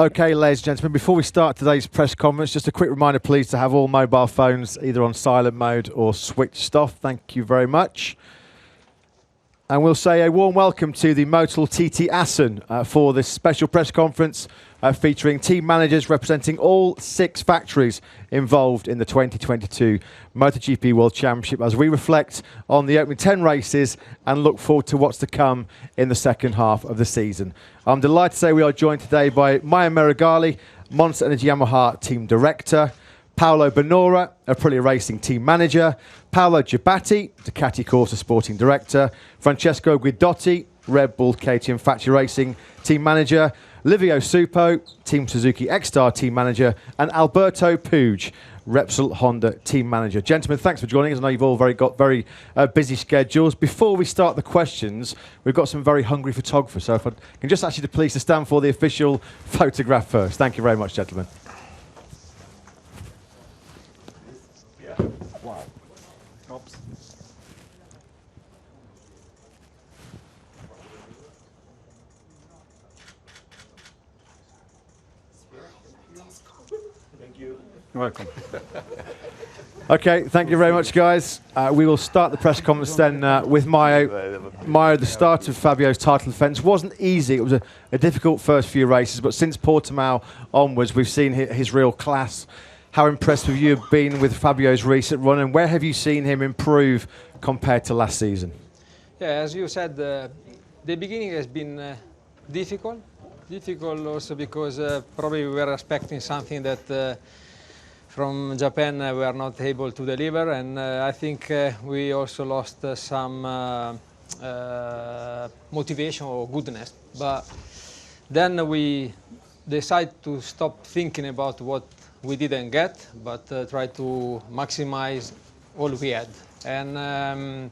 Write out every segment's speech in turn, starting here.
Okay, ladies and gentlemen, before we start today's press conference, just a quick reminder, please, to have all mobile phones either on silent mode or switched off. Thank you very much. And we'll say a warm welcome to the Motul TT Assen for this special press conference featuring team managers representing all 6 factories involved in the 2022 MotoGP World Championship as we reflect on the opening 10 races and look forward to what's to come in the second half of the season. I'm delighted to say we are joined today by Massimo Meregalli, Monster Energy Yamaha Team Director, Paolo Bonora, Aprilia Racing Team Manager, Paolo Ciabatti, Ducati Corsa Sporting Director, Francesco Guidotti, Red Bull KTM Factory Racing Team Manager, Livio Suppo, Team Suzuki X-Star Team Manager, and Alberto Puig, Repsol Honda Team Manager. Gentlemen, thanks for joining us. I know you've all got very busy schedules. Before we start the questions, we've got some very hungry photographers. So if I can just ask you to please to stand for the official photograph first. Thank you very much, gentlemen. Wow. Oops. Thank you. You're welcome. Okay, thank you very much, guys. We will start the press conference then with Maio. Maio, the start of Fabio's title defence wasn't easy. It was a difficult first few races, but since Portimao onwards, we've seen his real class. How impressed have you been with Fabio's recent run, and where have you seen him improve compared to last season? Yeah, as you said, the beginning has been difficult. Difficult also because probably we were expecting something that from Japan we are not able to deliver, and I think we also lost some motivation or goodness. But then we decided to stop thinking about what we didn't get, but try to maximize all we had. And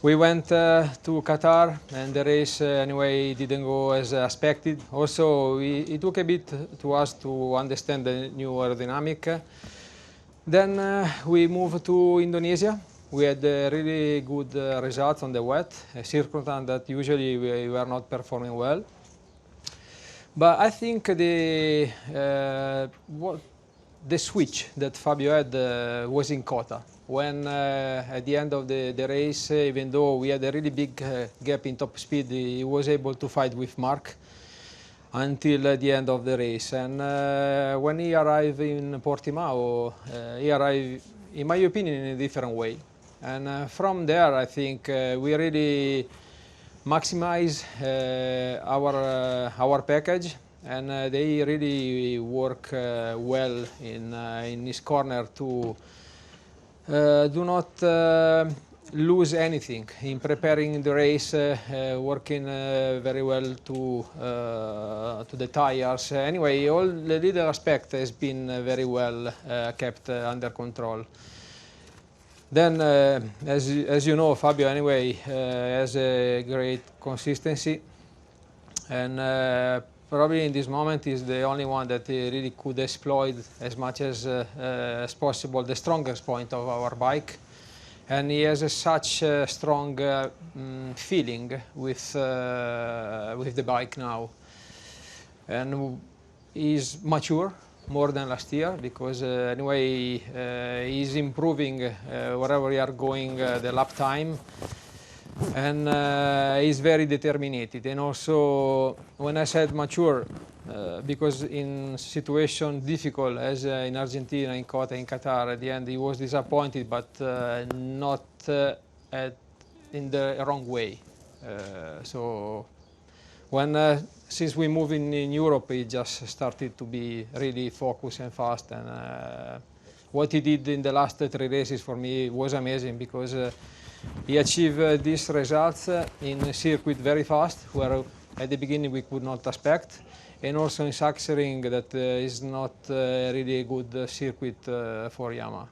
we went to Qatar, and the race anyway didn't go as expected. Also, it took a bit to us to understand the new aerodynamic. Then we moved to Indonesia. We had really good results on the wet, a circumstance that usually we were not performing well. But I think the switch that Fabio had was in Kota. When at the end of the race, even though we had a really big gap in top speed, he was able to fight with Mark until the end of the race. And when he arrived in Portimao, he arrived, in my opinion, in a different way. And from there, I think we really maximize our package, and they really work well in his corner to do not lose anything in preparing the race, working very well to the tires. Anyway, all the little aspect has been very well kept under control. Then, as you know, Fabio anyway has a great consistency, and probably in this moment is the only one that really could exploit as much as possible the strongest point of our bike. And he has such a strong feeling with the bike now. And he's mature more than last year because anyway he's improving wherever we are going the lap time. And he's very determined. And also, when I said mature, because in situation difficult as in Argentina, in Kota, in Qatar, at the end he was disappointed, but not in the wrong way. So when since we moved in Europe, he just started to be really focused and fast. And what he did in the last 3 races for me was amazing because he achieved these results in a circuit very fast, where at the beginning we could not expect, and also in Sachsenring that is not really a good circuit for Yamaha.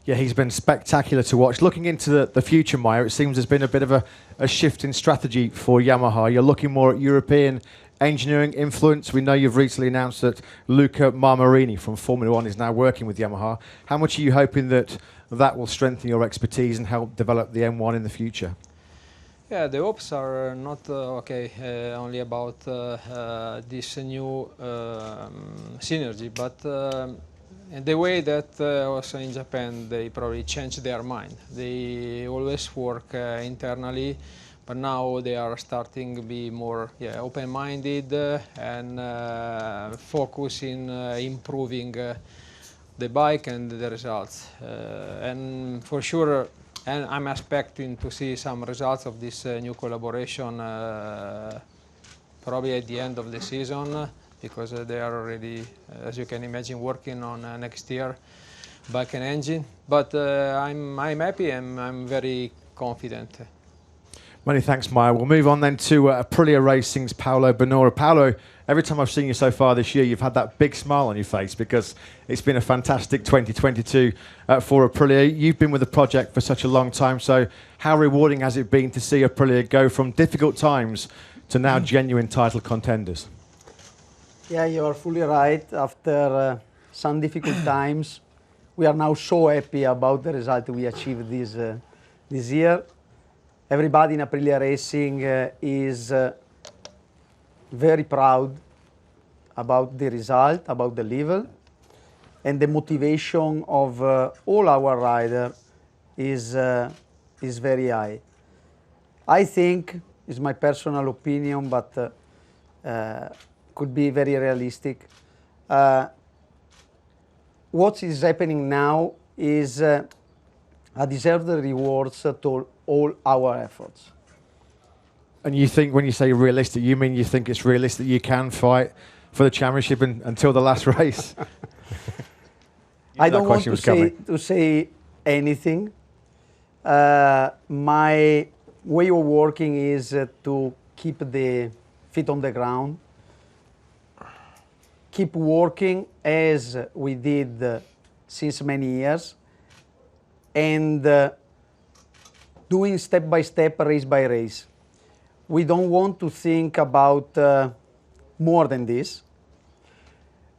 Yeah, he's been spectacular to watch. Looking into the future, Maio, it seems there's been a bit of a shift in strategy for Yamaha. You're looking more at European engineering influence. We know you've recently announced that Luca Marmarini from Formula One is now working with Yamaha. How much are you hoping that will strengthen your expertise and help develop the M1 in the future? Yeah, the hopes are not only about this new synergy, but the way that also in Japan they probably changed their mind. They always work internally, but now they are starting to be more open-minded and focus in improving the bike and the results. And for sure, and I'm expecting to see some results of this new collaboration probably at the end of the season, because they are already, as you can imagine, working on next year bike and engine. But I'm happy and I'm very confident. Many thanks, Maya. We'll move on then to Aprilia Racing's Paolo Bonora. Paolo, every time I've seen you so far this year, you've had that big smile on your face because it's been a fantastic 2022 for Aprilia. You've been with the project for such a long time, so how rewarding has it been to see Aprilia go from difficult times to now genuine title contenders? Yeah, you are fully right. After some difficult times, we are now so happy about the result we achieved this year. Everybody in Aprilia Racing is very proud about the result, about the level, and the motivation of all our riders is very high. I think, it's my personal opinion, but could be very realistic. What is happening now is a deserved rewards to all our efforts. And you think, when you say realistic, you mean you think it's realistic you can fight for the championship until the last race? I don't want to say anything. My way of working is to keep the feet on the ground, keep working as we did since many years, and doing step by step, race by race. We don't want to think about more than this,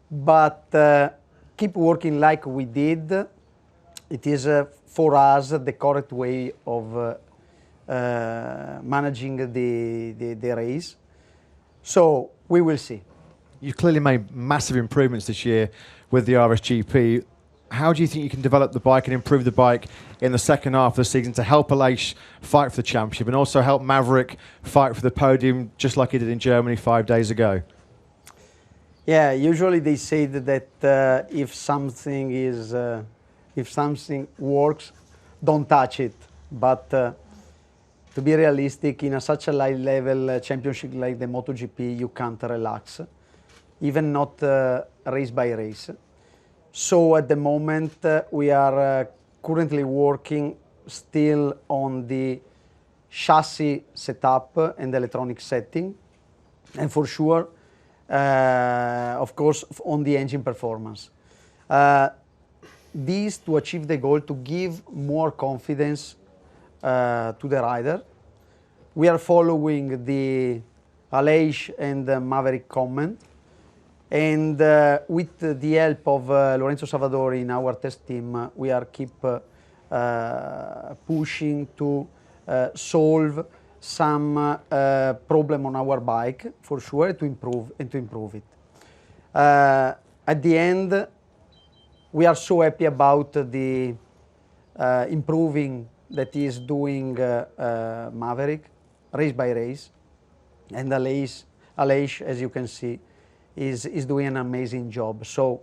but keep working like we did. It is for us the correct way of managing the race. So we will see. You've clearly made massive improvements this year with the RSGP. How do you think you can develop the bike and improve the bike in the second half of the season to help Aleix fight for the championship and also help Maverick fight for the podium just like he did in Germany 5 days ago? Yeah, usually they say that if something works, don't touch it. But to be realistic, in such a high level championship like the MotoGP, you can't relax, even not race by race. So at the moment we are currently working still on the chassis setup and electronic setting, and for sure, of course, on the engine performance. This to achieve the goal to give more confidence to the rider. We are following the Aleix and Maverick comment. And with the help of Lorenzo Savadori in our test team, we are keep pushing to solve some problem on our bike for sure to improve it. At the end, we are so happy about the improving that is doing Maverick race by race, and Aleix, as you can see, is doing an amazing job. So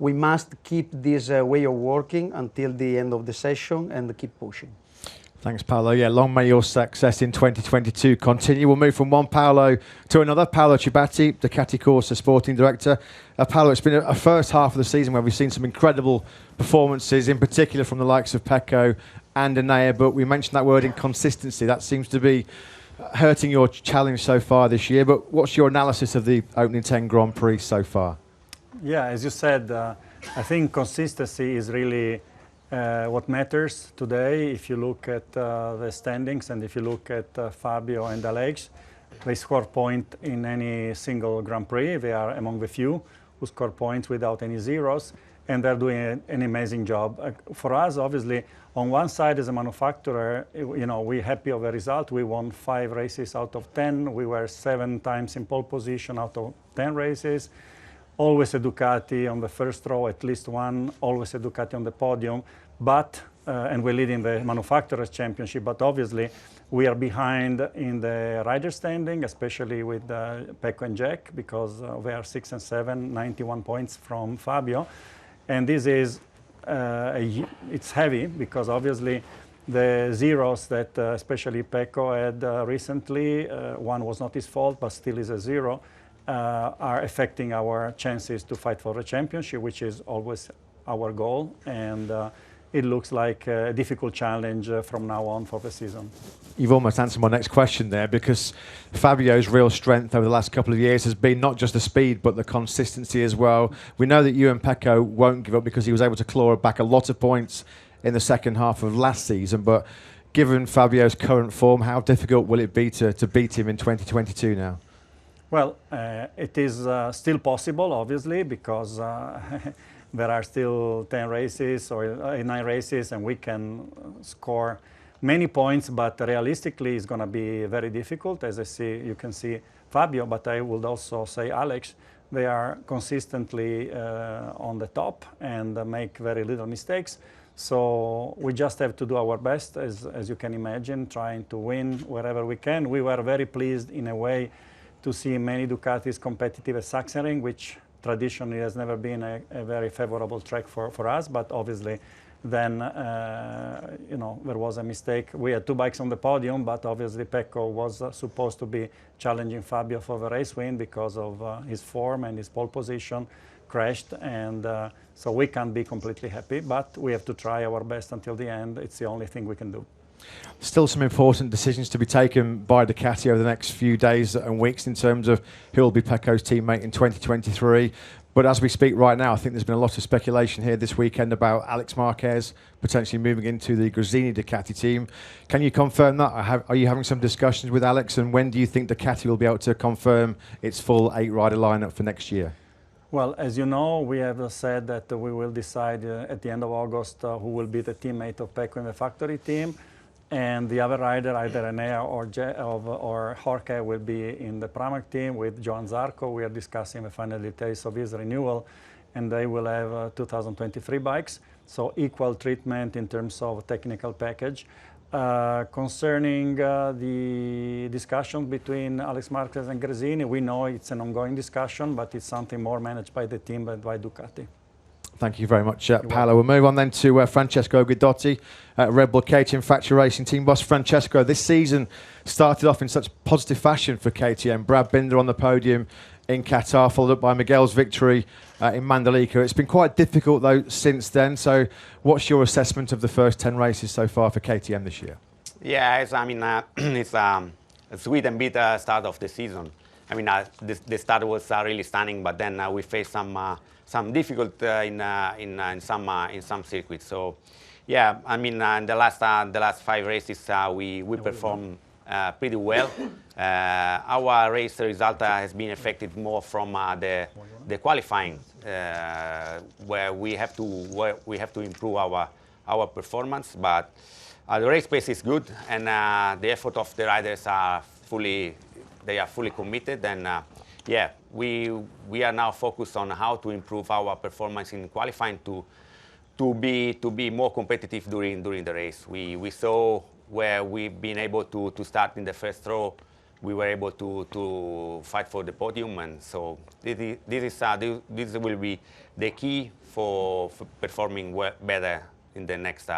we must keep this way of working until the end of the session and keep pushing. Thanks, Paolo. Yeah, long may your success in 2022 continue. We'll move from one Paolo to another. Paolo Ciabatti, Ducati Corsa Sporting Director. Paolo, it's been a first half of the season where we've seen some incredible performances, in particular from the likes of Pecco and Enea, but we mentioned that word inconsistency. That seems to be hurting your challenge so far this year, but what's your analysis of the opening 10 Grand Prix so far? Yeah, as you said, I think consistency is really what matters today. If you look at the standings and if you look at Fabio and Aleix, they score point in any single Grand Prix. They are among the few who score points without any zeros. and they're doing an amazing job. For us, obviously, on one side as a manufacturer, we're happy of the result. We won 5 races out of 10. We were 7 times in pole position out of 10 races. Always a Ducati on the first row, at least one. Always a Ducati on the podium. But and we're leading the manufacturers championship. But obviously, we are behind in the rider standing, especially with Pecco and Jack, because we are 6 and 7, 91 points from Fabio. And this is, it's heavy, because obviously the zeros that especially Pecco had recently, one was not his fault, but still is a zero, are affecting our chances to fight for the championship, which is always our goal. And it looks like a difficult challenge from now on for the season. You've almost answered my next question there, because Fabio's real strength over the last couple of years has been not just the speed, but the consistency as well. We know that you and Pecco won't give up, because he was able to claw back a lot of points in the second half of last season. But given Fabio's current form, how difficult will it be to beat him in 2022 now? Well, it is still possible, obviously, because there are still 10 races or 9 races, and we can score many points, but realistically it's going to be very difficult. As you can see Fabio, but I would also say Alex, they are consistently on the top and make very little mistakes. So we just have to do our best, as you can imagine, trying to win wherever we can. We were very pleased in a way to see many Ducatis competitive at Sachsenring, which traditionally has never been a very favorable track for us, but obviously then there was a mistake. We had 2 bikes on the podium, but obviously Pecco was supposed to be challenging Fabio for the race win because of his form, and his pole position crashed, and so we can't be completely happy, but we have to try our best until the end. It's the only thing we can do. Still some important decisions to be taken by Ducati over the next few days and weeks in terms of who will be Pecco's teammate in 2023. But as we speak right now, I think there's been a lot of speculation here this weekend about Alex Marquez potentially moving into the Gresini Ducati team. Can you confirm that? Are you having some discussions with Alex, and when do you think Ducati will be able to confirm its full 8-rider lineup for next year? Well, as you know, we have said that we will decide at the end of August who will be the teammate of Pecco in the factory team. And the other rider, either Enea or Jorge, will be in the Pramac team with Johan Zarco. We are discussing the final details of his renewal, and they will have 2023 bikes. So equal treatment in terms of technical package. Concerning the discussion between Alex Marquez and Gresini, we know it's an ongoing discussion, but it's something more managed by the team than by Ducati. Thank you very much, Paolo. We'll move on then to Francesco Guidotti, Red Bull KTM Factory Racing Team boss. Francesco, this season started off in such positive fashion for KTM. Brad Binder on the podium in Qatar, followed up by Miguel's victory in Mandalika. It's been quite difficult, though, since then. So what's your assessment of the first 10 races so far for KTM this year? Yeah, it's a sweet and bitter start of the season. I mean, the start was really stunning, but then we faced some difficulty in some circuits. So, yeah, I mean, in the last 5 races we performed pretty well. Our race result has been affected more from the qualifying, where we have to improve our performance. But the race pace is good, and the effort of the riders are fully committed. And yeah, we are now focused on how to improve our performance in qualifying to be more competitive during the race. We saw where we've been able to start in the first row. We were able to fight for the podium, and so this will be the key for performing better in the next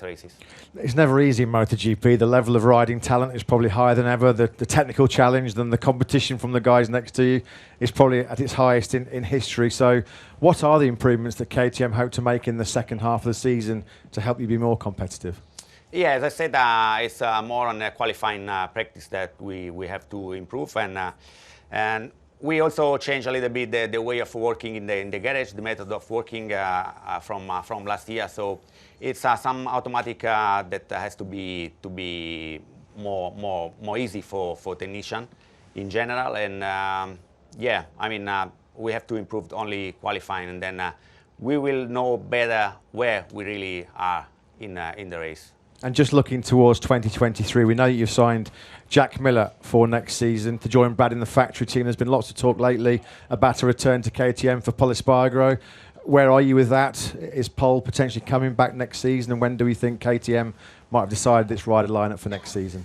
races. It's never easy in MotoGP. The level of riding talent is probably higher than ever. The technical challenge, then the competition from the guys next to you is probably at its highest in history. So what are the improvements that KTM hope to make in the second half of the season to help you be more competitive? Yeah, as I said, it's more on qualifying practice that we have to improve, and we also changed a little bit the way of working in the garage, the method of working from last year. So it's some automatic that has to be more easy for technician in general. And yeah, I mean we have to improve only qualifying, and then we will know better where we really are in the race. And just looking towards 2023, we know that you've signed Jack Miller for next season to join Brad in the factory team. There's been lots of talk lately about a return to KTM for Pol Espargaro. Where are you with that? Is Pol potentially coming back next season? And when do we think KTM might have decided its rider lineup for next season?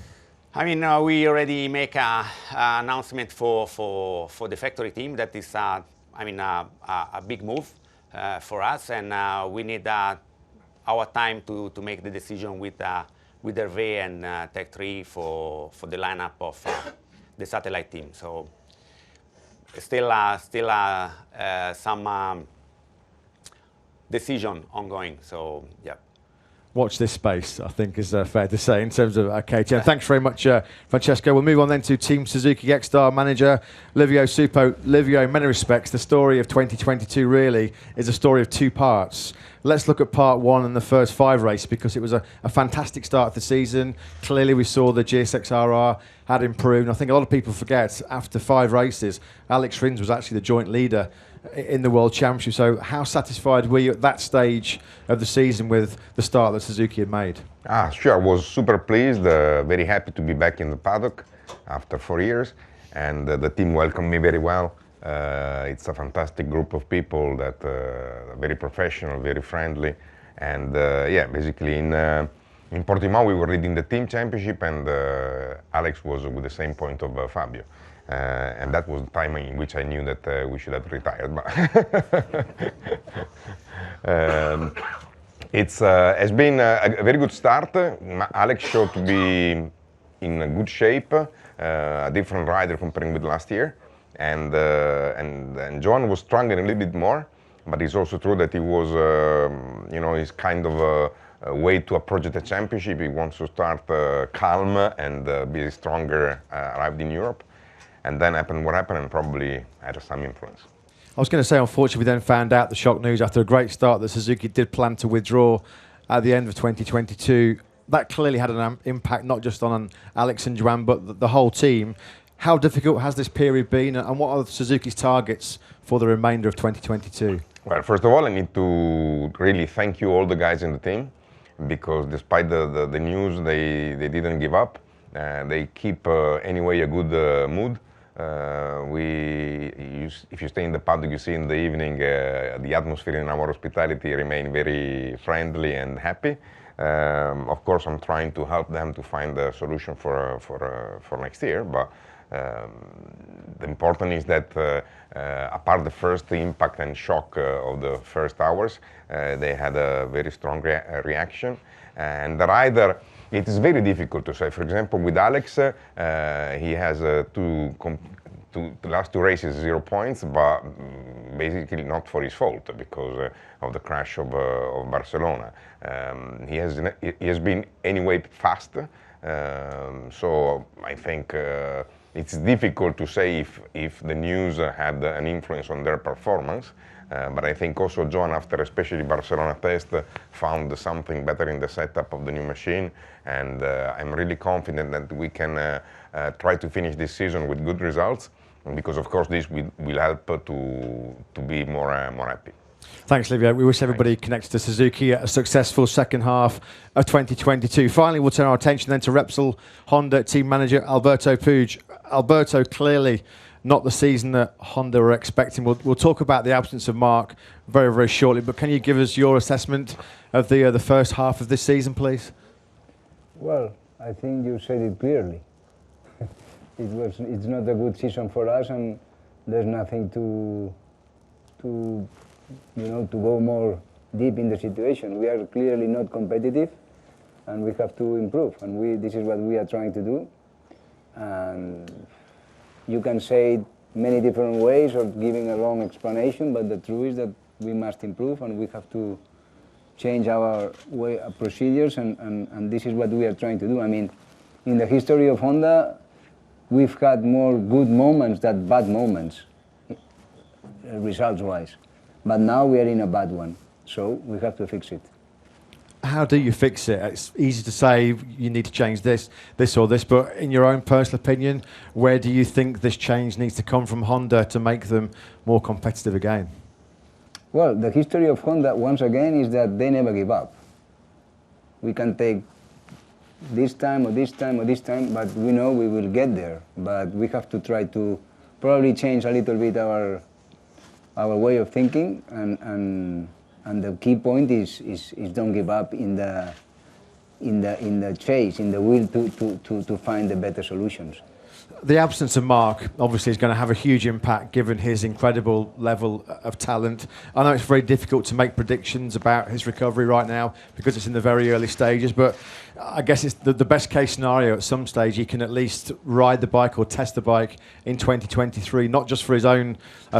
I mean, we already make an announcement for the factory team. That is, a big move for us, and we need our time to make the decision with Hervé and Tech 3 for the lineup of the satellite team. So still some decision ongoing. So yeah. Watch this space, I think is fair to say in terms of KTM. Thanks very much, Francesco. We'll move on then to Team Suzuki X-Star manager Livio Suppo. Livio, in many respects, the story of 2022 really is a story of two parts. Let's look at part one and the first 5 races, because it was a fantastic start to the season. Clearly we saw the GSX-RR had improved. And I think a lot of people forget, after 5 races, Alex Rins was actually the joint leader in the World Championship. So how satisfied were you at that stage of the season with the start that Suzuki had made? Sure, I was super pleased, very happy to be back in the paddock after 4 years, and the team welcomed me very well. It's a fantastic group of people that very professional, very friendly, and basically in Portimao we were leading the team championship, and Alex was with the same point of Fabio. And that was the time in which I knew that we should have retired. But has been a very good start. Alex showed to be in a good shape, a different rider comparing with last year. And John was struggling a little bit more, but it's also true that he was, he's kind of a way to approach the championship. He wants to start calm and be stronger, arrived in Europe. And then happened what happened, and probably had some influence. I was going to say, unfortunately, we then found out the shock news after a great start that Suzuki did plan to withdraw at the end of 2022. That clearly had an impact not just on Alex and Joan, but the whole team. How difficult has this period been, and what are Suzuki's targets for the remainder of 2022? Well, first of all, I need to really thank you all the guys in the team, because despite the news, they didn't give up. They keep anyway a good mood. If you stay in the paddock, you see in the evening the atmosphere in our hospitality remain very friendly and happy. Of course, I'm trying to help them to find a solution for next year. But the important is that apart the first impact and shock of the first hours, they had a very strong reaction. And the rider, it is very difficult to say. For example, with Alex, he has the last 2 races 0 points, but basically not for his fault, because of the crash of Barcelona. He has been anyway fast, so I think it's difficult to say if the news had an influence on their performance. But I think also John, after especially Barcelona test, found something better in the setup of the new machine, and I'm really confident that we can try to finish this season with good results, because of course this will help to be more happy. Thanks, Livio. We wish everybody connected to Suzuki a successful second half of 2022. Finally, we'll turn our attention then to Repsol Honda team manager Alberto Puig. Alberto, clearly not the season that Honda were expecting. We'll talk about the absence of Mark very, very shortly, but can you give us your assessment of the first half of this season, please? Well, I think you said it clearly. It's not a good season for us, and there's nothing to go more deep in the situation. We are clearly not competitive, and we have to improve, and this is what we are trying to do. And you can say it many different ways or giving a long explanation, but the truth is that we must improve, and we have to change our procedures, and this is what we are trying to do. I mean, in the history of Honda, we've had more good moments than bad moments, results-wise. But now we are in a bad one, so we have to fix it. How do you fix it? It's easy to say you need to change this or this, but in your own personal opinion, where do you think this change needs to come from Honda to make them more competitive again? Well, the history of Honda, once again, is that they never give up. We can take this time or this time or this time, but we know we will get there. But we have to try to probably change a little bit our way of thinking, and the key point is don't give up in the chase, in the will to find the better solutions. The absence of Mark obviously is going to have a huge impact given his incredible level of talent. I know it's very difficult to make predictions about his recovery right now because it's in the very early stages, but I guess it's the best case scenario at some stage he can at least ride the bike or test the bike in 2023, not just for his own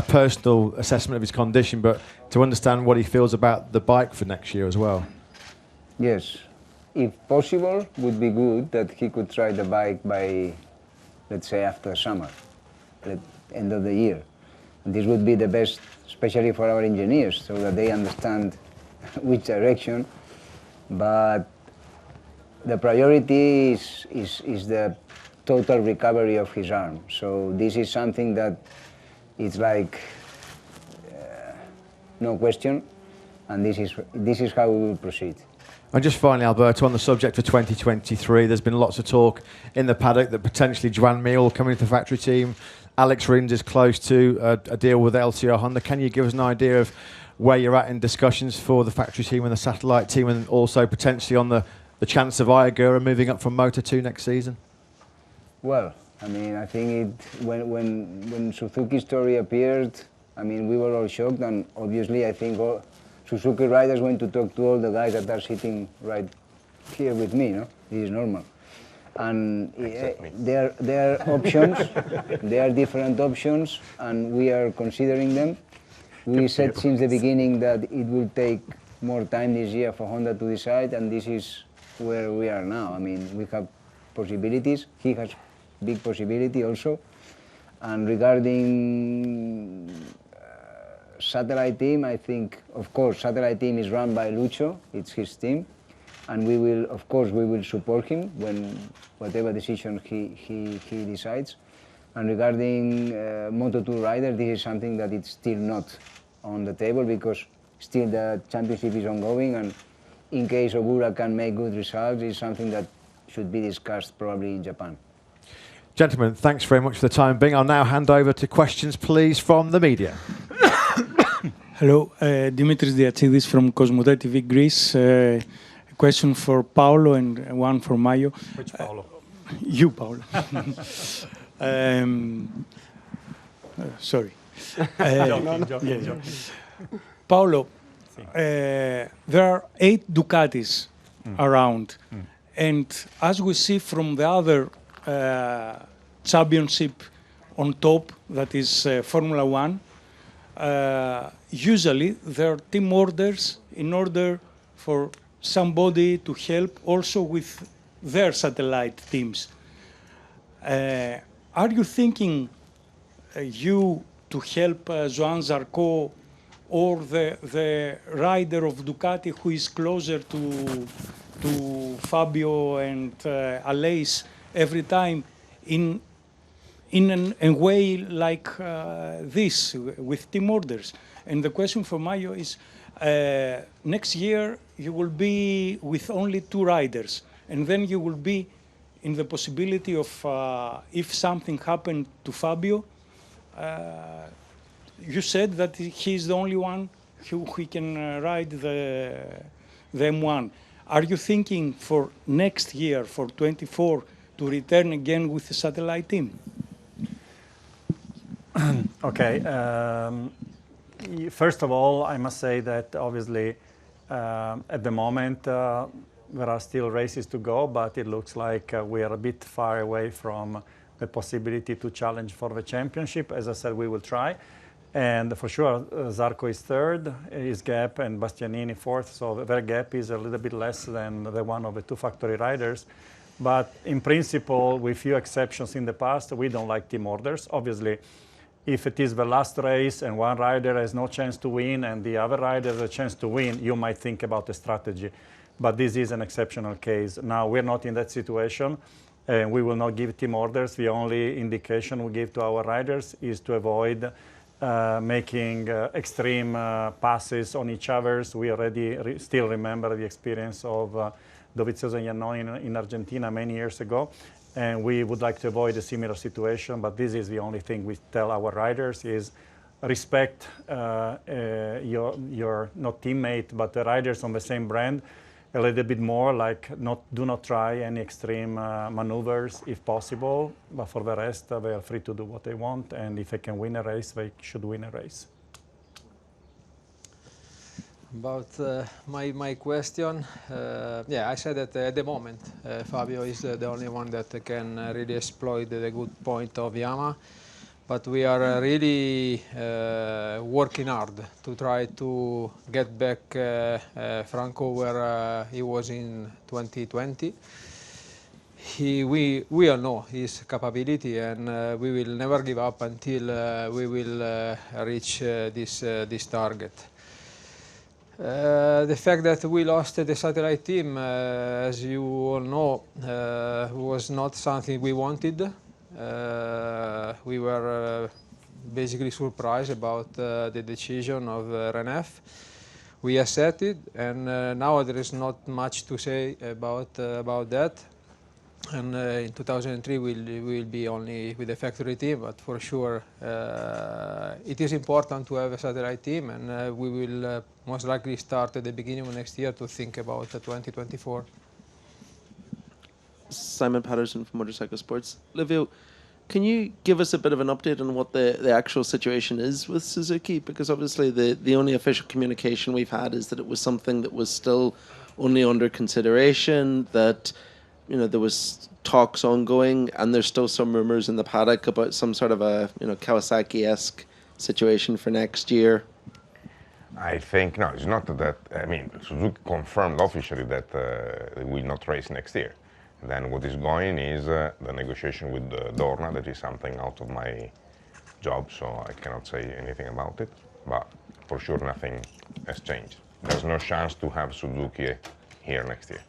personal assessment of his condition, but to understand what he feels about the bike for next year as well. Yes, if possible, would be good that he could try the bike by, let's say, after summer, at end of the year. And this would be the best, especially for our engineers, so that they understand which direction. But the priority is the total recovery of his arm. So this is something that it's like no question, and this is how we will proceed. And just finally, Alberto, on the subject for 2023, there's been lots of talk in the paddock that potentially Joan Mir will come into the factory team. Alex Rins is close to a deal with LCR Honda. Can you give us an idea of where you're at in discussions for the factory team and the satellite team, and also potentially on the chance of Ayagura moving up from Moto2 next season? Well, I mean, I think when Suzuki's story appeared, I mean, we were all shocked, and obviously I think Suzuki riders went to talk to all the guys that are sitting right here with me, no? This is normal. And there are options, there are different options, and we are considering them. We said since the beginning that it will take more time this year for Honda to decide, and this is where we are now. I mean, we have possibilities. He has big possibility also. And regarding satellite team, I think, of course, satellite team is run by Lucho. It's his team, and we will, of course, we will support him when whatever decision he decides. And regarding Moto2 rider, this is something that it's still not on the table because still the championship is ongoing, and in case Ogura can make good results, it's something that should be discussed probably in Japan. Gentlemen, thanks very much for the time being. I'll now hand over to questions, please, from the media. Hello, Dimitris Diatsidis from Cosmote TV Greece. A question for Paolo and one for Mayo. Which Paolo? You, Paolo. Sorry. Joking. Paolo, there are 8 Ducatis around, and as we see from the other championship on top, that is Formula One, usually there are team orders in order for somebody to help also with their satellite teams. Are you thinking you to help Joan Zarco or the rider of Ducati who is closer to Fabio and Aleix every time in a way like this with team orders? And the question for Mayo is, next year you will be with only 2 riders, and then you will be in the possibility of, if something happened to Fabio, you said that he's the only one who can ride the M1. Are you thinking for next year, for 24, to return again with the satellite team? Okay. First of all, I must say that obviously at the moment there are still races to go, but it looks like we are a bit far away from the possibility to challenge for the championship. As I said, we will try. And for sure, Zarco is 3rd, his gap, and Bastianini 4th, so their gap is a little bit less than the one of the 2 factory riders. But in principle, with few exceptions in the past, we don't like team orders. Obviously, if it is the last race and one rider has no chance to win and the other rider has a chance to win, you might think about a strategy. But this is an exceptional case. Now, we're not in that situation, and we will not give team orders. The only indication we give to our riders is to avoid making extreme passes on each other's. We already still remember the experience of Dovizioso and Iannone in Argentina many years ago. And we would like to avoid a similar situation, but this is the only thing we tell our riders is respect your not teammate, but the riders on the same brand a little bit more, like do not try any extreme maneuvers if possible, but for the rest, they are free to do what they want, and if they can win a race, they should win a race. About my question, yeah, I said that at the moment Fabio is the only one that can really exploit the good point of Yamaha, but we are really working hard to try to get back Franco where he was in 2020. We all know his capability, and we will never give up until we will reach this target. The fact that we lost the satellite team, as you all know, was not something we wanted. We were basically surprised about the decision of Renef. We accepted, and now there is not much to say about that. And in 2003 we'll be only with the factory team, but for sure it is important to have a satellite team, and we will most likely start at the beginning of next year to think about 2024. Simon Patterson from Motorcycle Sports. Livio, can you give us a bit of an update on what the actual situation is with Suzuki? Because obviously the only official communication we've had is that it was something that was still only under consideration, that there was talks ongoing, and there's still some rumors in the paddock about some sort of a Kawasaki-esque situation for next year. I think, no, it's not that. I mean, Suzuki confirmed officially that they will not race next year. Then what is going is the negotiation with Dorna. That is something out of my job, so I cannot say anything about it. But for sure, nothing has changed. There's no chance to have Suzuki here next year.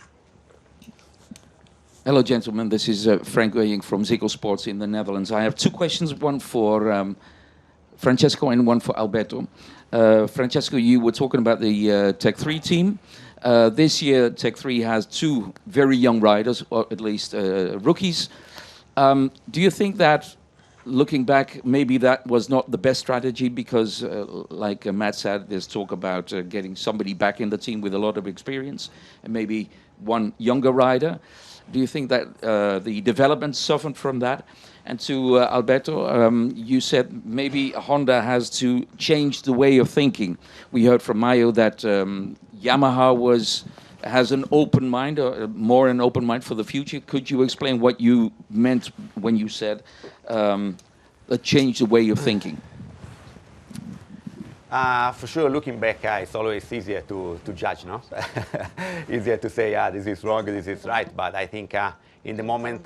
Hello, gentlemen. This is Frank Weying from Ziggo Sports in the Netherlands. I have two questions, one for Francesco and one for Alberto. Francesco, you were talking about the Tech 3 team. This year, Tech 3 has two very young riders, or at least rookies. Do you think that, looking back, maybe that was not the best strategy? Because, like Matt said, there's talk about getting somebody back in the team with a lot of experience, and maybe one younger rider. Do you think that the development suffered from that? And to Alberto, you said maybe Honda has to change the way of thinking. We heard from Mayo that Yamaha has an open mind, or more an open mind for the future. Could you explain what you meant when you said change the way of thinking? For sure, looking back, it's always easier to judge, no? Easier to say, this is wrong, this is right. But I think in the moment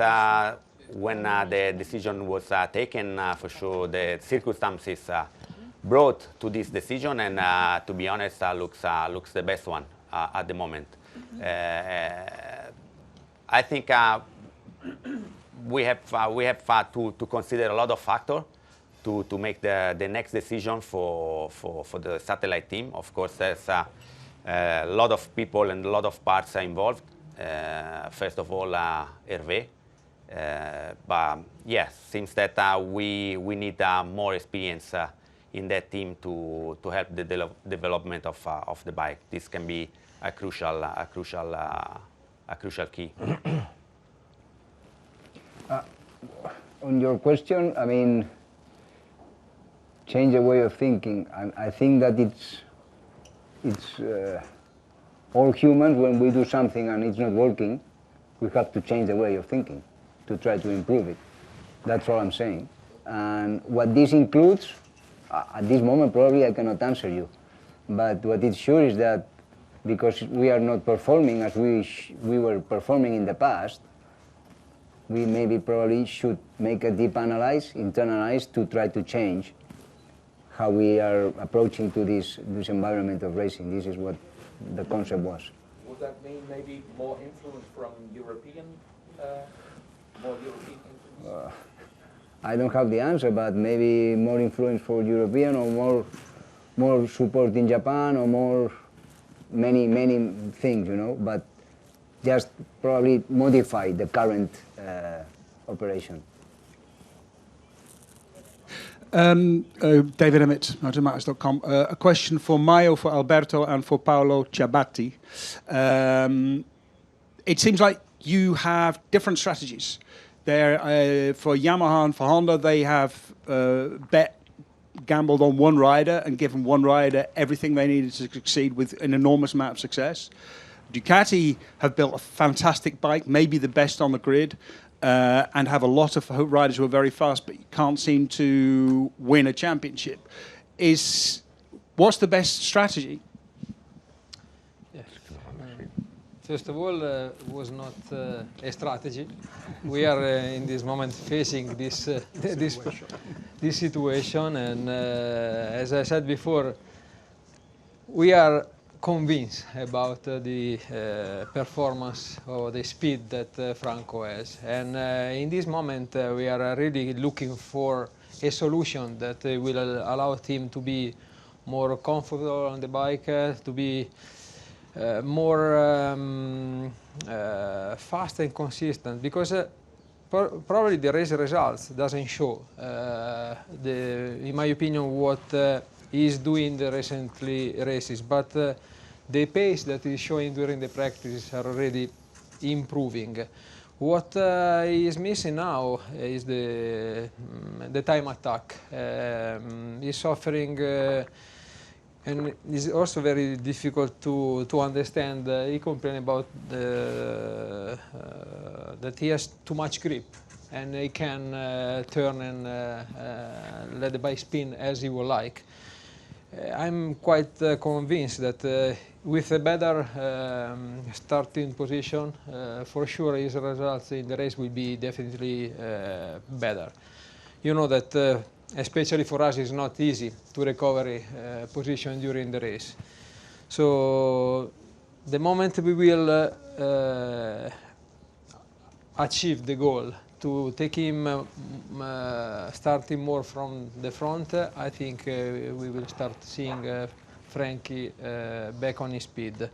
when the decision was taken, for sure, the circumstances brought to this decision, and to be honest, looks the best one at the moment. I think we have to consider a lot of factors to make the next decision for the satellite team. Of course, there's a lot of people and a lot of parts are involved. First of all, Hervé. But yes, seems that we need more experience in that team to help the development of the bike. This can be a crucial key. On your question, I mean, change the way of thinking. I think that it's all humans, when we do something and it's not working, we have to change the way of thinking to try to improve it. That's all I'm saying. And what this includes, at this moment probably I cannot answer you. But what is sure is that because we are not performing as we were performing in the past, we maybe probably should make a deep analyze, internalize, to try to change how we are approaching to this environment of racing. This is what the concept was. Would that mean maybe more influence from European influence? I don't have the answer, but maybe more influence for European or more support in Japan or many things, you know, but just probably modify the current operation. David Emmett, motormatters.com. A question for Mayo, for Alberto, and for Paolo Ciabatti. It seems like you have different strategies. There, for Yamaha and for Honda, they have gambled on one rider and given one rider everything they needed to succeed with an enormous amount of success. Ducati have built a fantastic bike, maybe the best on the grid, and have a lot of riders who are very fast, but you can't seem to win a championship. What's the best strategy? Yeah. First of all, was not a strategy. We are in this moment facing this situation, and as I said before, we are convinced about the performance or the speed that Franco has, and in this moment we are really looking for a solution that will allow him to be more comfortable on the bike, to be more fast and consistent, because probably the race results doesn't show in my opinion what he's doing the recently races, but the pace that he's showing during the practices are already improving. What is missing now is the time attack. He's suffering, and it's also very difficult to understand. He complained about that he has too much grip, and he can turn and let the bike spin as he would like. I'm quite convinced that with a better starting position, for sure his results in the race will be definitely better. You know that especially for us it's not easy to recover position during the race. So the moment we will achieve the goal to take him starting more from the front, I think we will start seeing Frankie back on his speed.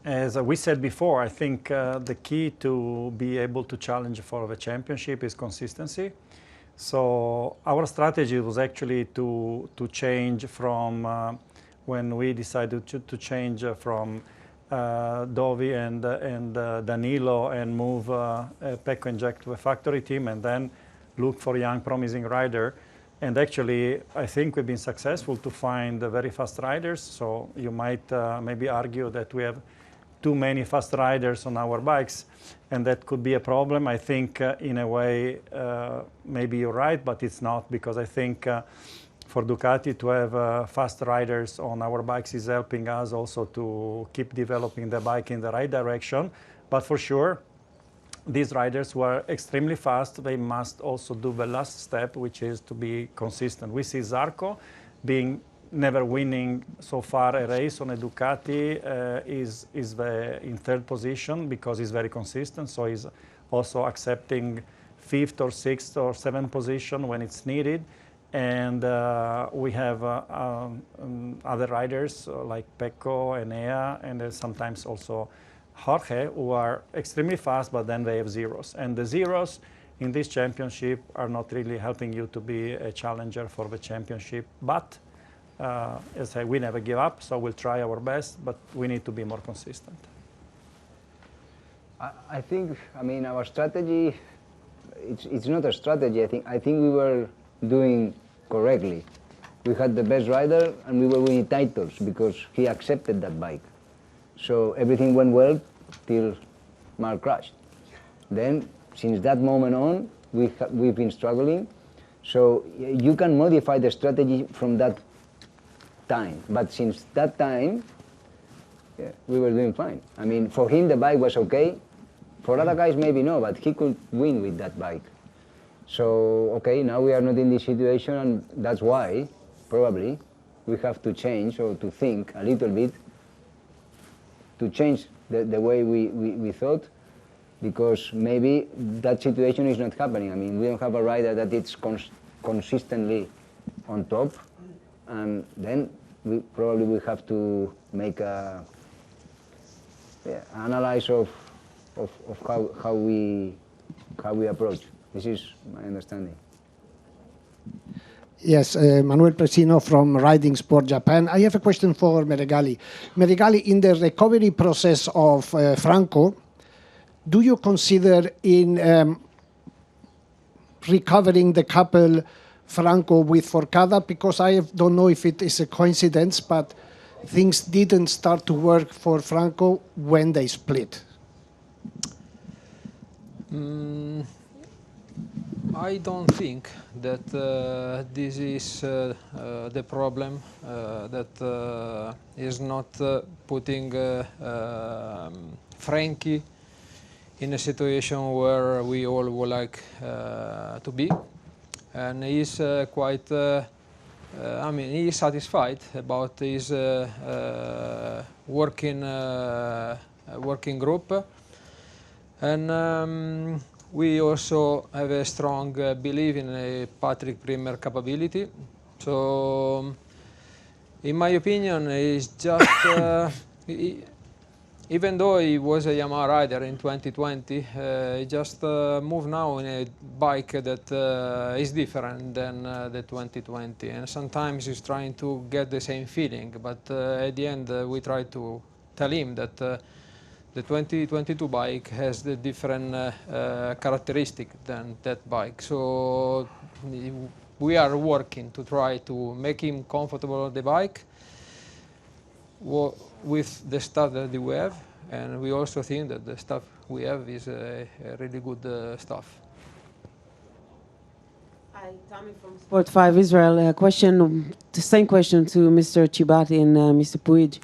As we said before, I think the key to be able to challenge for the championship is consistency. So our strategy was actually to change from when we decided to change from Dovi and Danilo and move Pecco and Jack to a factory team, and then look for young promising rider. And actually, I think we've been successful to find very fast riders. So you might maybe argue that we have too many fast riders on our bikes, and that could be a problem. I think in a way, maybe you're right, but it's not, because I think for Ducati to have fast riders on our bikes is helping us also to keep developing the bike in the right direction. But for sure, these riders who are extremely fast, they must also do the last step, which is to be consistent. We see Zarco being never winning so far a race on a Ducati, is in third position because he's very consistent. So he's also accepting fifth or sixth or seventh position when it's needed. And we have other riders like Pecco and Ea, and sometimes also Jorge, who are extremely fast, but then they have zeros. And the zeros in this championship are not really helping you to be a challenger for the championship. But as I say, we never give up, so we'll try our best, but we need to be more consistent. I think, I mean, our strategy, it's not a strategy. I think we were doing correctly. We had the best rider and we were winning titles because he accepted that bike. So everything went well till Mark crashed. Then, since that moment on, we've been struggling. So you can modify the strategy from that time. But since that time, yeah, we were doing fine. I mean, for him, the bike was okay. For other guys, maybe no, but he could win with that bike. So, okay, now we are not in this situation, and that's why, probably, we have to change or to think a little bit to change the way we thought. because maybe that situation is not happening. I mean, we don't have a rider that is consistently on top, and then we probably will have to make a analyze of how we approach. This is my understanding. Yes, Manuel Presino from Riding Sport Japan. I have a question for Meregalli. Meregalli, in the recovery process of Franco, do you consider in recovering the couple Franco with Forcada? Because I don't know if it is a coincidence, but things didn't start to work for Franco when they split. I don't think that this is the problem, that is not putting Frankie in a situation where we all would like to be. And he's quite, I mean, he is satisfied about his working group. And we also have a strong belief in Patrick Bremer capability. So, in my opinion, he's just, even though he was a Yamaha rider in 2020, he just moved now in a bike that is different than the 2020. And sometimes he's trying to get the same feeling, but at the end we try to tell him that the 2022 bike has the different characteristic than that bike. So we are working to try to make him comfortable on the bike with the stuff that we have, and we also think that the stuff we have is a really good stuff. Hi, Tommy from Sport 5 Israel. The same question to Mr. Ciabatti and Mr. Puig.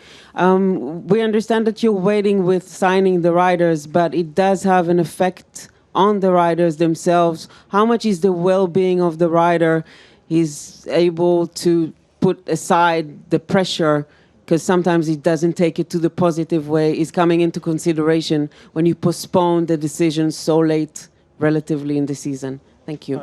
We understand that you're waiting with signing the riders, but it does have an effect on the riders themselves. How much is the well-being of the rider is able to put aside the pressure, because sometimes it doesn't take it to the positive way, is coming into consideration when you postpone the decision so late relatively in the season? Thank you.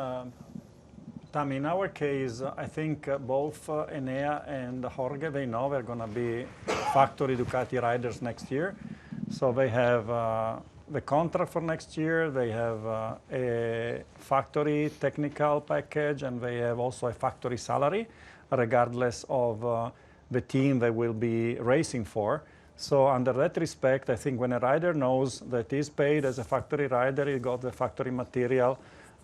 Tommy, in our case, I think both Enea and Jorge, they know they're going to be factory Ducati riders next year. So they have the contract for next year, they have a factory technical package, and they have also a factory salary, regardless of the team they will be racing for. So under that respect, I think when a rider knows that he's paid as a factory rider, he got the factory material,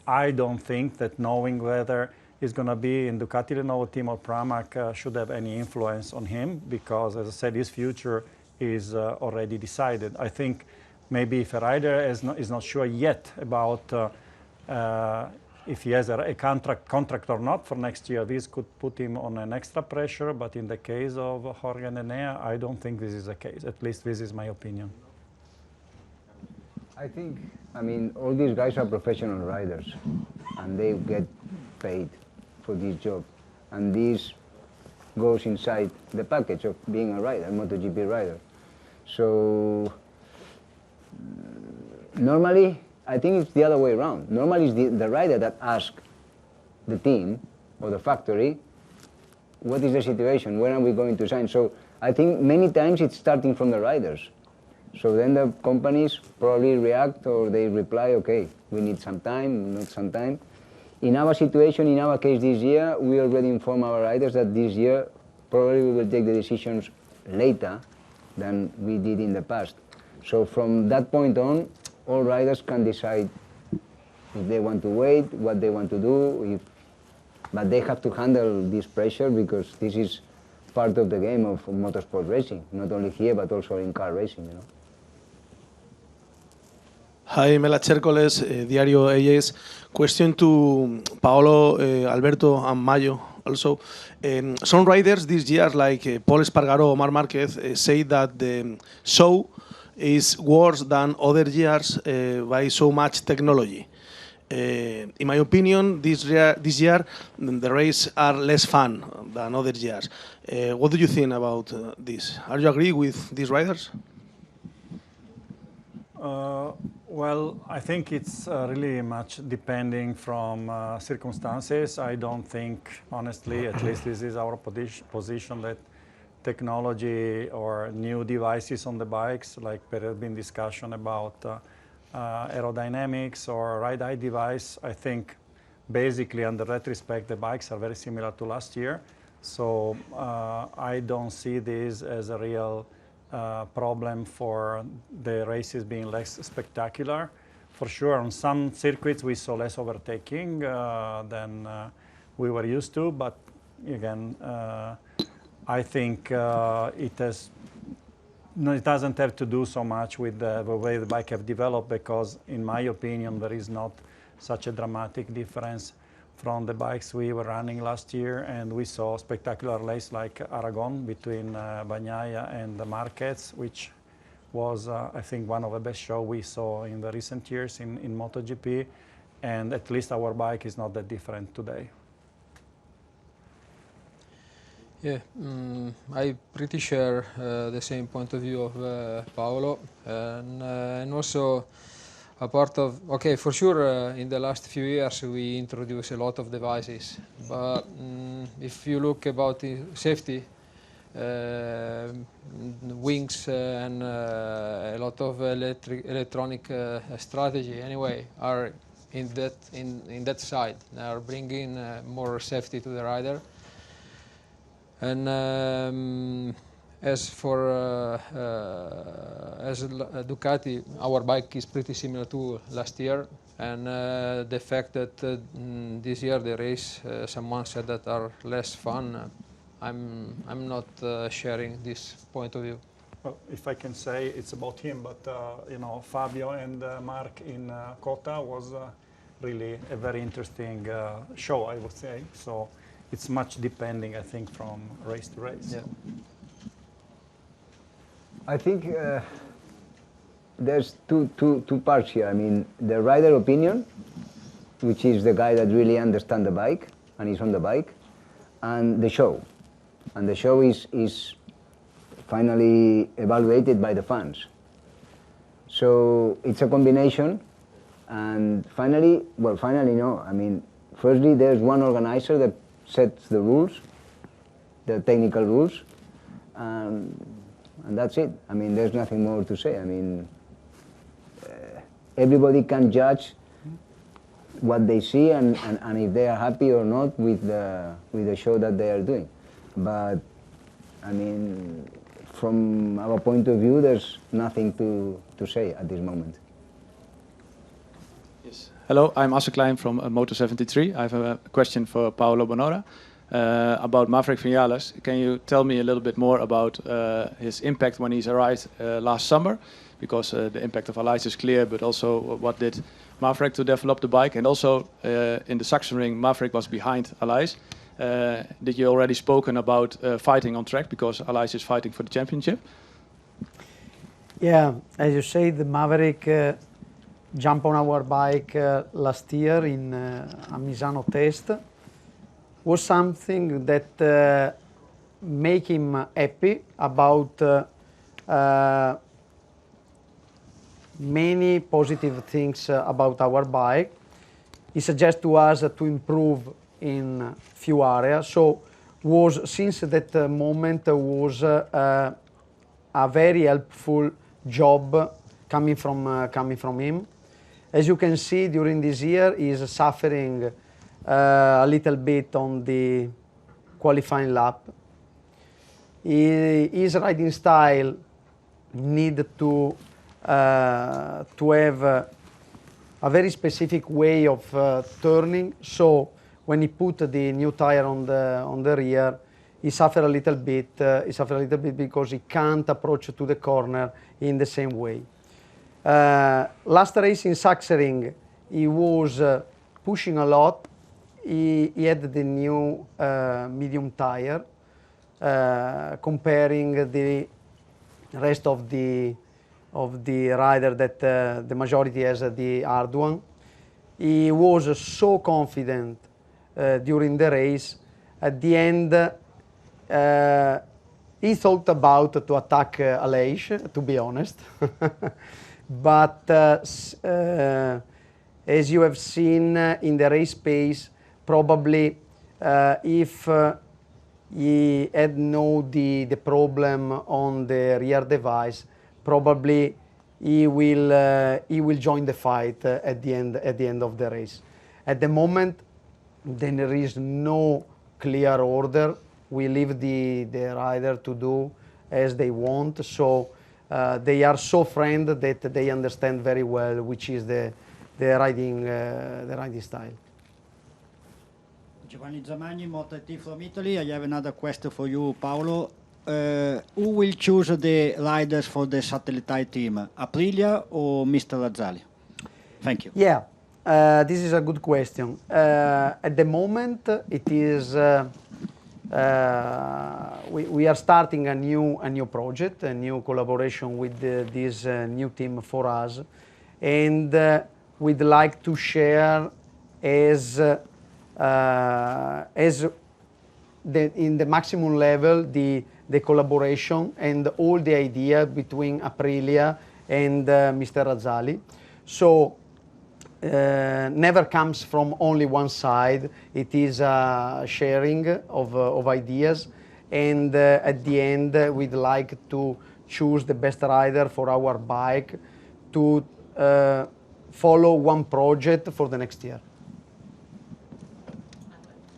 I don't think that knowing whether he's going to be in Ducati Lenovo team or Pramac should have any influence on him, because, as I said, his future is already decided. I think maybe if a rider is not sure yet about if he has a contract or not for next year, this could put him on an extra pressure. But in the case of Jorge and Enea, I don't think this is the case. At least this is my opinion. I think, I mean, all these guys are professional riders, and they get paid for this job. And this goes inside the package of being a rider, a MotoGP rider. So, normally, I think it's the other way around. Normally, it's the rider that asks the team or the factory, what is the situation? When are we going to sign? So, I think many times it's starting from the riders. So then the companies probably react, or they reply, okay, we need some time, not some time. In our situation, in our case this year, we already informed our riders that this year probably we will take the decisions later than we did in the past. So from that point on, all riders can decide if they want to wait, what they want to do, but they have to handle this pressure, because this is part of the game of motorsport racing, not only here, but also in car racing, you know. Hi, Mela Chércoles, Diario AS. Question to Paolo, Alberto, and Mayo also. Some riders this year, like Paul Espargaró or Marc Márquez, say that the show is worse than other years by so much technology. In my opinion, this year the races are less fun than other years. What do you think about this? Are you agree with these riders? Well, I think it's really much depending from circumstances. I don't think, honestly, at least this is our position, that technology or new devices on the bikes, like there has been discussion about aerodynamics or ride height device. I think basically under that respect, the bikes are very similar to last year. So I don't see this as a real problem for the races being less spectacular. For sure, on some circuits we saw less overtaking than we were used to, but again, I think it doesn't have to do so much with the way the bike have developed, because in my opinion there is not such a dramatic difference from the bikes we were running last year, and we saw a spectacular race like Aragon between Bagnaia and Marquez, which was, I think, one of the best shows we saw in the recent years in MotoGP, and at least our bike is not that different today. Yeah, I pretty share the same point of view of Paolo, and also a part of, okay, for sure, in the last few years we introduced a lot of devices, but if you look about the safety, wings and a lot of electronic strategy anyway are in that side. They are bringing more safety to the rider. And as for as Ducati, our bike is pretty similar to last year, and the fact that this year the race, someone said that are less fun, I'm not sharing this point of view. Well, if I can say, it's about him, but you know, Fabio and Mark in Kota was really a very interesting show, I would say. So it's much depending, I think, from race to race. Yeah. I think there's two parts here. I mean, the rider opinion, which is the guy that really understands the bike and is on the bike, and the show. And the show is finally evaluated by the fans. So it's a combination, and finally no. I mean, firstly, there's one organizer that sets the rules, the technical rules, and that's it. I mean, there's nothing more to say. I mean, everybody can judge what they see and if they are happy or not with the show that they are doing. But I mean, from our point of view, there's nothing to say at this moment. Yes. Hello, I'm Asse Klein from Moto73. I have a question for Paolo Bonora about Maverick Vinales. Can you tell me a little bit more about his impact when he's arrived last summer? Because the impact of Aleix is clear, but also what did Maverick to develop the bike? And also in the Sachsenring, Maverick was behind Aleix. Did you already spoken about fighting on track, because Aleix is fighting for the championship? Yeah, as you say, the Maverick jumped on our bike last year in a Misano test. Was something that make him happy about many positive things about our bike. He suggests to us to improve in few areas. So was, since that moment, was a very helpful job coming from him. As you can see, during this year, he is suffering a little bit on the qualifying lap. His riding style need to have a very specific way of turning. So when he put the new tire on the rear, he suffered a little bit. Because he can't approach to the corner in the same way. Last race in Sachsenring, he was pushing a lot. He had the new medium tire, comparing the rest of the rider that the majority has the hard one. He was so confident during the race. At the end, he thought about to attack Aleix, to be honest, but as you have seen in the race pace, probably if he had the problem on the rear device, probably he will join the fight at the end of the race. At the moment, then there is no clear order. We leave the rider to do as they want. So they are so friendly that they understand very well which is the riding style. Giovanni Zamagni, MotoGP from Italy. I have another question for you, Paolo. Who will choose the riders for the satellite team, Aprilia or Mr. Lazzali? Thank you. Yeah, this is a good question. At the moment, it is we are starting a new project, a new collaboration with this new team for us, and we'd like to share as in the maximum level the collaboration and all the idea between Aprilia and Mr. Lazzali. So never comes from only one side. It is a sharing of ideas, and at the end we'd like to choose the best rider for our bike to follow one project for the next year.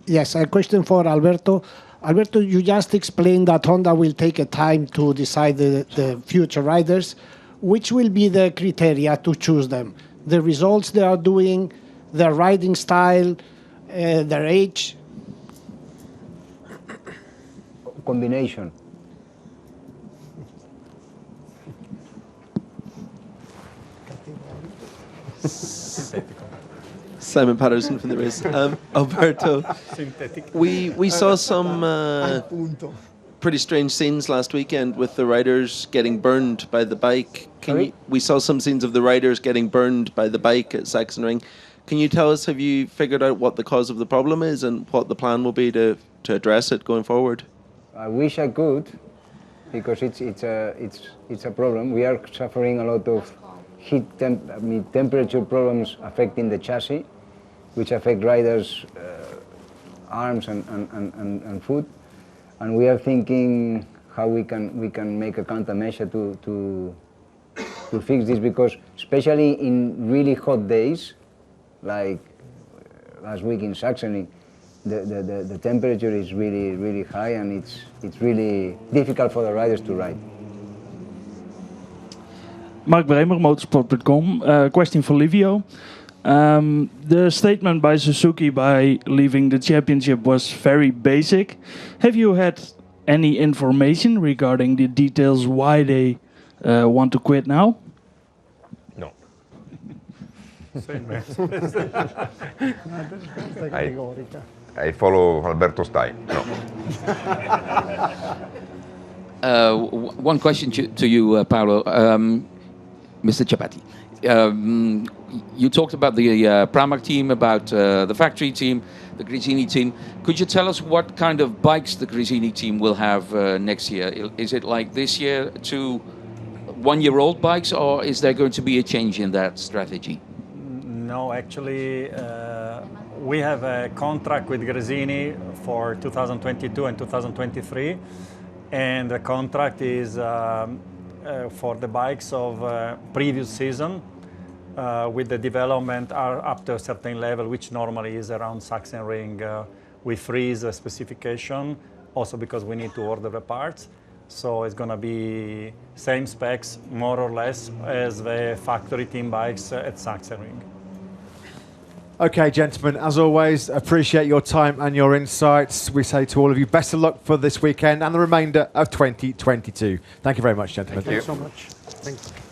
Yes, a question for Alberto. Alberto, you just explained that Honda will take a time to decide the future riders. Which will be the criteria to choose them? The results they are doing, their riding style, their age? Combination. Simon Patterson from the race. Alberto, we saw some pretty strange scenes last weekend with the riders getting burned by the bike. We saw some scenes of the riders getting burned by the bike at Sachsenring. Can you tell us, have you figured out what the cause of the problem is and what the plan will be to address it going forward? I wish I could, because it's a problem. We are suffering a lot of temperature problems affecting the chassis, which affect riders' arms and foot. And we are thinking how we can make a countermeasure to fix this, because especially in really hot days, like last week in Sachsenring, the temperature is really high, and it's really difficult for the riders to ride. Mark Bremer, motorsport.com. Question for Livio. The statement by Suzuki by leaving the championship was very basic. Have you had any information regarding the details why they want to quit now? No. I follow Alberto's style. No. One question to you, Paolo. Mr. Ciabatti. You talked about the Pramac team, about the factory team, the Gresini team. Could you tell us what kind of bikes the Gresini team will have next year? Is it like this year, 2 one-year-old bikes, or is there going to be a change in that strategy? No, actually, we have a contract with Gresini for 2022 and 2023, and the contract is for the bikes of previous season, with the development are up to a certain level, which normally is around Sachsenring. We freeze the specification, also because we need to order the parts. So it's going to be same specs, more or less, as the factory team bikes at Sachsenring. Okay, gentlemen, as always, appreciate your time and your insights. We say to all of you, best of luck for this weekend and the remainder of 2022. Thank you very much, gentlemen. Thank you so much. Thank you.